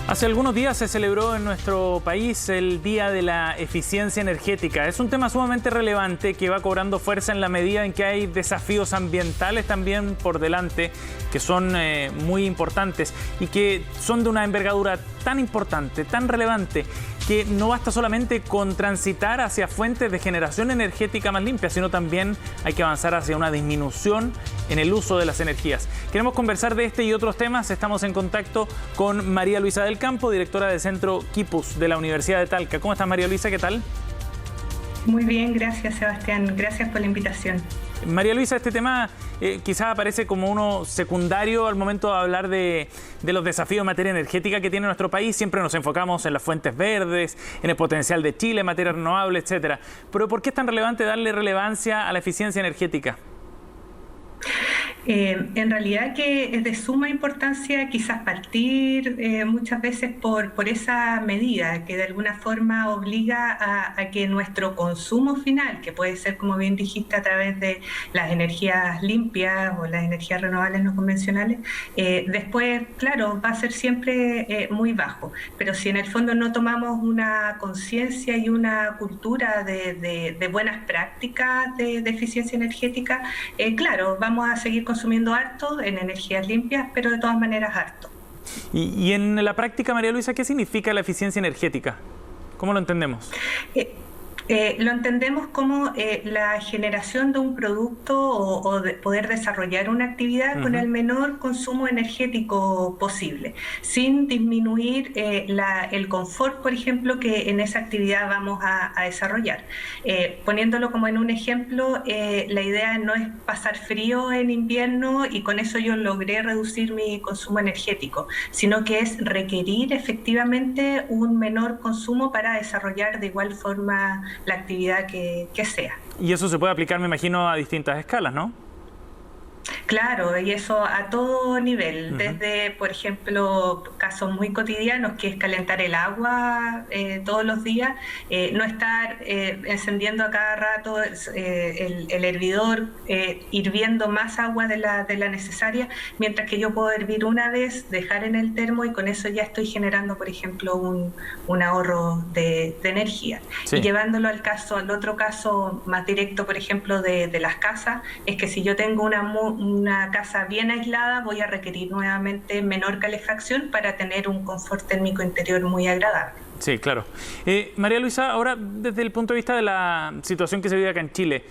Hace algunos días se celebró en nuestro país el Día de la Eficiencia Energética. Es un tema sumamente relevante que va cobrando fuerza en la medida en que hay desafíos ambientales también por delante que son muy importantes y que son de una envergadura tan importante, tan relevante, que no basta solamente con transitar hacia fuentes de generación energética más limpias, sino también hay que avanzar hacia una disminución en el uso de las energías. Queremos conversar de este y otros temas. Estamos en contacto con María Luisa del Campo, directora del Centro Quipus de la Universidad de Talca. ¿Cómo estás, María Luisa? ¿Qué tal? Muy bien, gracias, Sebastián. Gracias por la invitación. María Luisa, este tema quizás aparece como uno secundario al momento de hablar de los desafíos en materia energética que tiene nuestro país. Siempre nos enfocamos en las fuentes verdes, en el potencial de Chile, en materia renovable, etcétera. Pero ¿por qué es tan relevante darle relevancia a la eficiencia energética? En realidad que es de suma importancia quizás partir muchas veces por esa medida que de alguna forma obliga a que nuestro consumo final, que puede ser, como bien dijiste, a través de las energías limpias o las energías renovables no convencionales, después, claro, va a ser siempre muy bajo. Pero si en el fondo no tomamos una conciencia y una cultura de buenas prácticas de eficiencia energética, claro, vamos a seguir consumiendo harto en energías limpias, pero de todas maneras harto. Y en la práctica, María Luisa, ¿qué significa la eficiencia energética? ¿Cómo lo entendemos? Lo entendemos como la generación de un producto o de poder desarrollar una actividad con el menor consumo energético posible, sin disminuir el confort, por ejemplo, que en esa actividad vamos a desarrollar. Poniéndolo como en un ejemplo, la idea no es pasar frío en invierno y con eso yo logré reducir mi consumo energético, sino que es requerir efectivamente un menor consumo para desarrollar de igual forma la actividad que sea. Y eso se puede aplicar, me imagino, a distintas escalas, ¿no? Claro, y eso a todo nivel, desde, por ejemplo, casos muy cotidianos, que es calentar el agua todos los días, no estar encendiendo a cada rato el hervidor, hirviendo más agua de la necesaria, mientras que yo puedo hervir una vez, dejar en el termo y con eso ya estoy generando, por ejemplo, un ahorro de energía. Sí. Y llevándolo al otro caso más directo, por ejemplo, de las casas, es que si yo tengo una casa bien aislada, voy a requerir nuevamente menor calefacción para tener un confort térmico interior muy agradable. Sí, claro. María Luisa, ahora desde el punto de vista de la situación que se vive acá en Chile,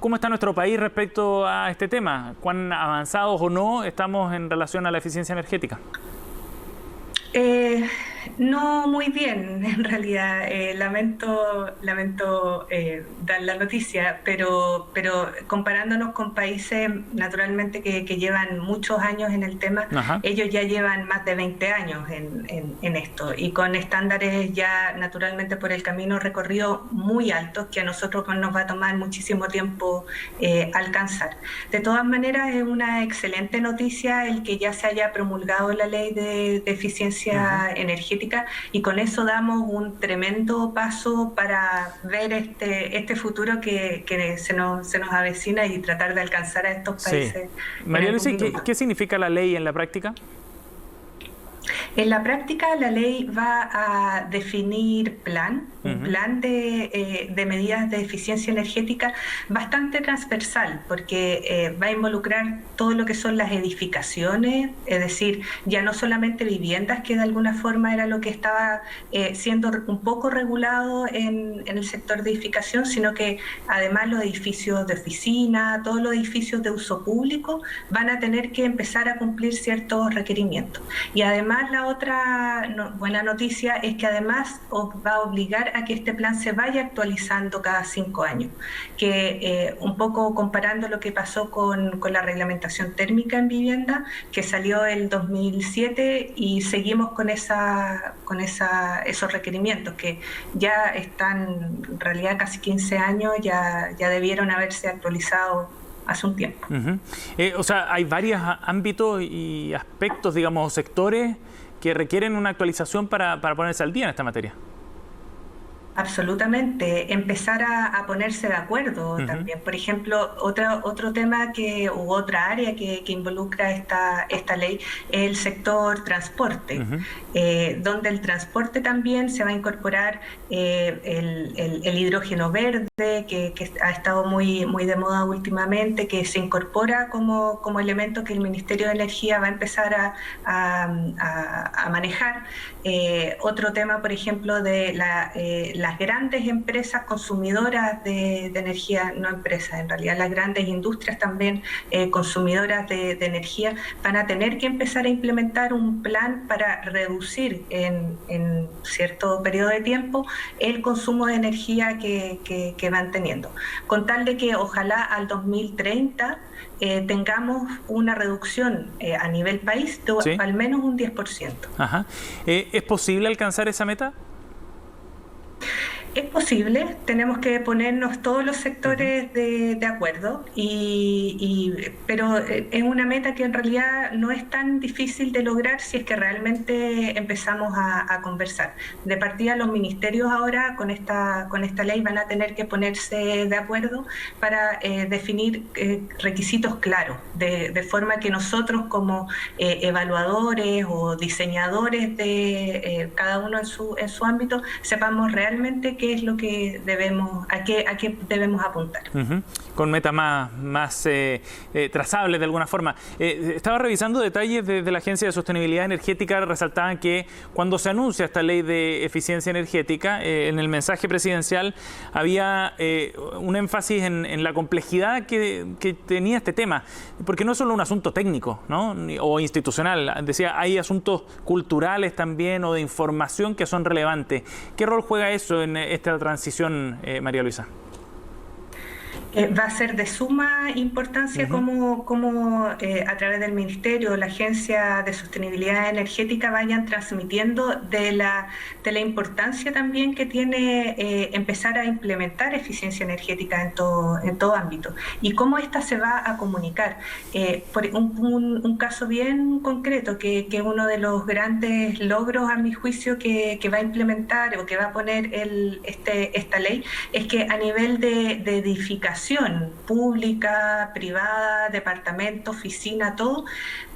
¿cómo está nuestro país respecto a este tema? ¿Cuán avanzados o no estamos en relación a la eficiencia energética? No muy bien, en realidad. Lamento dar la noticia, pero comparándonos con países naturalmente que llevan muchos años en el tema, ellos ya llevan más de 20 años en esto y con estándares ya naturalmente por el camino recorrido muy altos que a nosotros nos va a tomar muchísimo tiempo alcanzar. De todas maneras, es una excelente noticia el que ya se haya promulgado la ley de eficiencia energética, y con eso damos un tremendo paso para ver este futuro que se nos avecina y tratar de alcanzar a estos países. Sí. María Luisa, ¿qué significa la ley en la práctica? En la práctica, la ley va a definir un plan de medidas de eficiencia energética bastante transversal, porque va a involucrar todo lo que son las edificaciones, es decir, ya no solamente viviendas, que de alguna forma era lo que estaba siendo un poco regulado en el sector de edificación, sino que además los edificios de oficina, todos los edificios de uso público van a tener que empezar a cumplir ciertos requerimientos. Y además la otra buena noticia es que además va a obligar a que este plan se vaya actualizando cada 5 años, que un poco comparando lo que pasó con la reglamentación térmica en vivienda, que salió el 2007 y seguimos con esos requerimientos que ya están en realidad casi 15 años, ya debieron haberse actualizado hace un tiempo. O sea, hay varios ámbitos y aspectos, digamos, sectores que requieren una actualización para ponerse al día en esta materia. Absolutamente, empezar a ponerse de acuerdo también. Por ejemplo, otro tema u otra área que involucra esta ley es el sector transporte, donde el transporte también se va a incorporar el hidrógeno verde, que ha estado muy de moda últimamente, que se incorpora como elemento que el Ministerio de Energía va a empezar a manejar. Otro tema, por ejemplo, de las grandes empresas consumidoras de energía, no empresas en realidad, las grandes industrias también consumidoras de energía van a tener que empezar a implementar un plan para reducir en cierto periodo de tiempo el consumo de energía que van teniendo, con tal de que ojalá al 2030 tengamos una reducción a nivel país de al menos un 10%. Ajá. ¿Es posible alcanzar esa meta? Es posible, tenemos que ponernos todos los sectores de acuerdo, pero es una meta que en realidad no es tan difícil de lograr si es que realmente empezamos a conversar. De partida, los ministerios ahora con esta ley van a tener que ponerse de acuerdo para definir requisitos claros, de forma que nosotros como evaluadores o diseñadores de cada uno en su ámbito sepamos realmente qué es lo que a qué debemos apuntar. Con metas más trazables de alguna forma. Estaba revisando detalles de la Agencia de Sostenibilidad Energética, resaltaban que cuando se anuncia esta ley de eficiencia energética, en el mensaje presidencial había un énfasis en la complejidad que tenía este tema, porque no es solo un asunto técnico, ¿no? O institucional, decía, hay asuntos culturales también o de información que son relevantes. ¿Qué rol juega eso en esta transición, María Luisa? Va a ser de suma importancia como a través del Ministerio, la Agencia de Sostenibilidad Energética vayan transmitiendo de la importancia también que tiene empezar a implementar eficiencia energética en todo ámbito y cómo esta se va a comunicar. Por un caso bien concreto que uno de los grandes logros a mi juicio que va a implementar o que va a poner esta ley es que a nivel de edificación pública, privada, departamento, oficina, todo,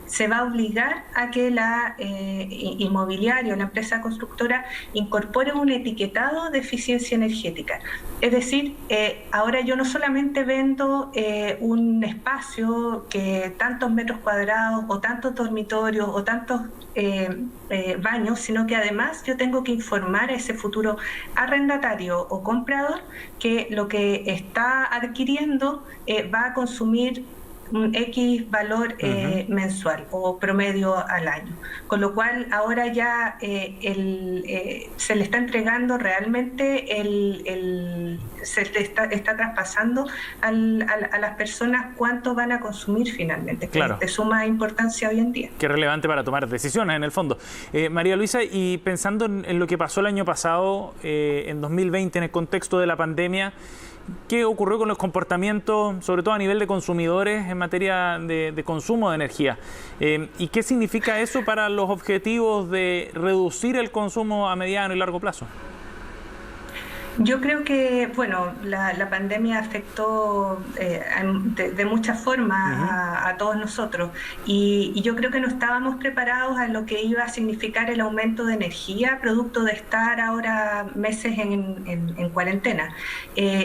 se va a obligar a que la inmobiliaria o la empresa constructora incorpore un etiquetado de eficiencia energética. Es decir, ahora yo no solamente vendo un espacio que tantos metros cuadrados o tantos dormitorios o tantos baños, sino que además yo tengo que informar a ese futuro arrendatario o comprador que lo que está adquiriendo va a consumir un X valor mensual o promedio al año. Con lo cual ahora ya se le está entregando realmente, se le está traspasando a las personas cuánto van a consumir finalmente, que es de suma importancia hoy en día. Qué relevante para tomar decisiones en el fondo. María Luisa, y pensando en lo que pasó el año pasado, en 2020, en el contexto de la pandemia, ¿qué ocurrió con los comportamientos, sobre todo a nivel de consumidores, en materia de consumo de energía? ¿Y qué significa eso para los objetivos de reducir el consumo a mediano y largo plazo? Yo creo que, bueno, la pandemia afectó de muchas formas a todos nosotros y yo creo que no estábamos preparados a lo que iba a significar el aumento de energía producto de estar ahora meses en cuarentena.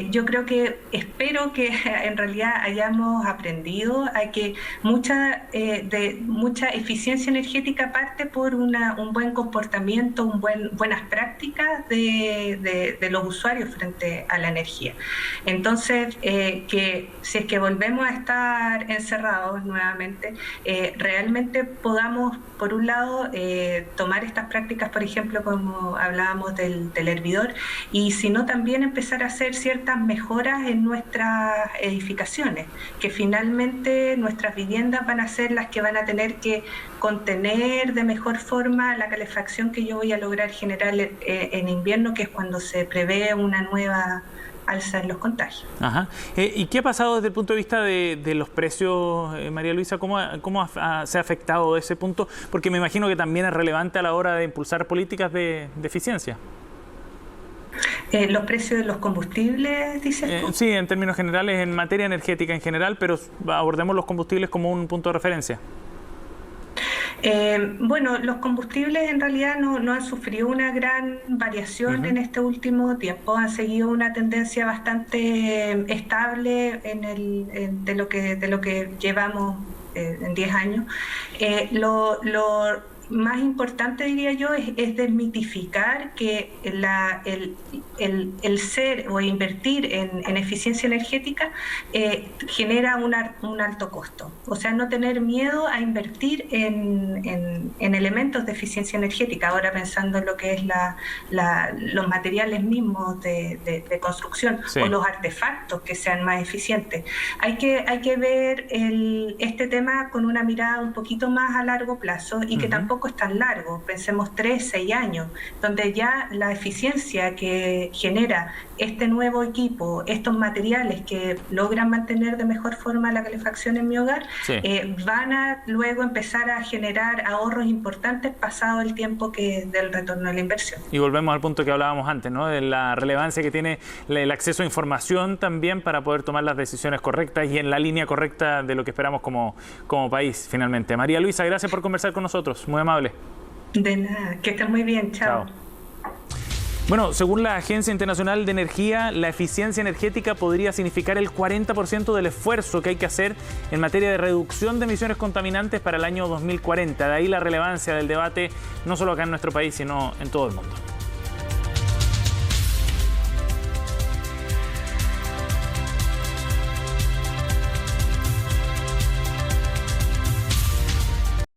Yo creo que, espero que en realidad hayamos aprendido a que mucha eficiencia energética parte por un buen comportamiento, buenas prácticas de los usuarios frente a la energía. Entonces, que si es que volvemos a estar encerrados nuevamente, realmente podamos, por un lado, tomar estas prácticas, por ejemplo, como hablábamos del hervidor, y si no, también empezar a hacer ciertas mejoras en nuestras edificaciones, que finalmente nuestras viviendas van a ser las que van a tener que contener de mejor forma la calefacción que yo voy a lograr generar en invierno, que es cuando se prevé una nueva alza en los contagios. Ajá. ¿Y qué ha pasado desde el punto de vista de los precios, María Luisa? ¿Cómo se ha afectado ese punto? Porque me imagino que también es relevante a la hora de impulsar políticas de eficiencia. Los precios de los combustibles, dices tú. Sí, en términos generales, en materia energética en general, pero abordemos los combustibles como un punto de referencia. Bueno, los combustibles en realidad no han sufrido una gran variación en este último tiempo, han seguido una tendencia bastante estable de lo que llevamos en 10 años. Lo más importante, diría yo, es desmitificar que el ser o invertir en eficiencia energética genera un alto costo. O sea, no tener miedo a invertir en elementos de eficiencia energética. Ahora pensando en lo que es los materiales mismos de construcción, sí, o los artefactos que sean más eficientes. Hay que ver este tema con una mirada un poquito más a largo plazo y que tampoco es tan largo, pensemos 3, 6 años, donde ya la eficiencia que genera este nuevo equipo, estos materiales que logran mantener de mejor forma la calefacción en mi hogar, sí, van a luego empezar a generar ahorros importantes pasado el tiempo del retorno de la inversión. Y volvemos al punto que hablábamos antes, ¿no? De la relevancia que tiene el acceso a información también para poder tomar las decisiones correctas y en la línea correcta de lo que esperamos como país, finalmente. María Luisa, gracias por conversar con nosotros, muy amable. De nada, que estés muy bien, chao. Bueno, según la Agencia Internacional de Energía, la eficiencia energética podría significar el 40% del esfuerzo que hay que hacer en materia de reducción de emisiones contaminantes para el año 2040. De ahí la relevancia del debate, no solo acá en nuestro país, sino en todo el mundo.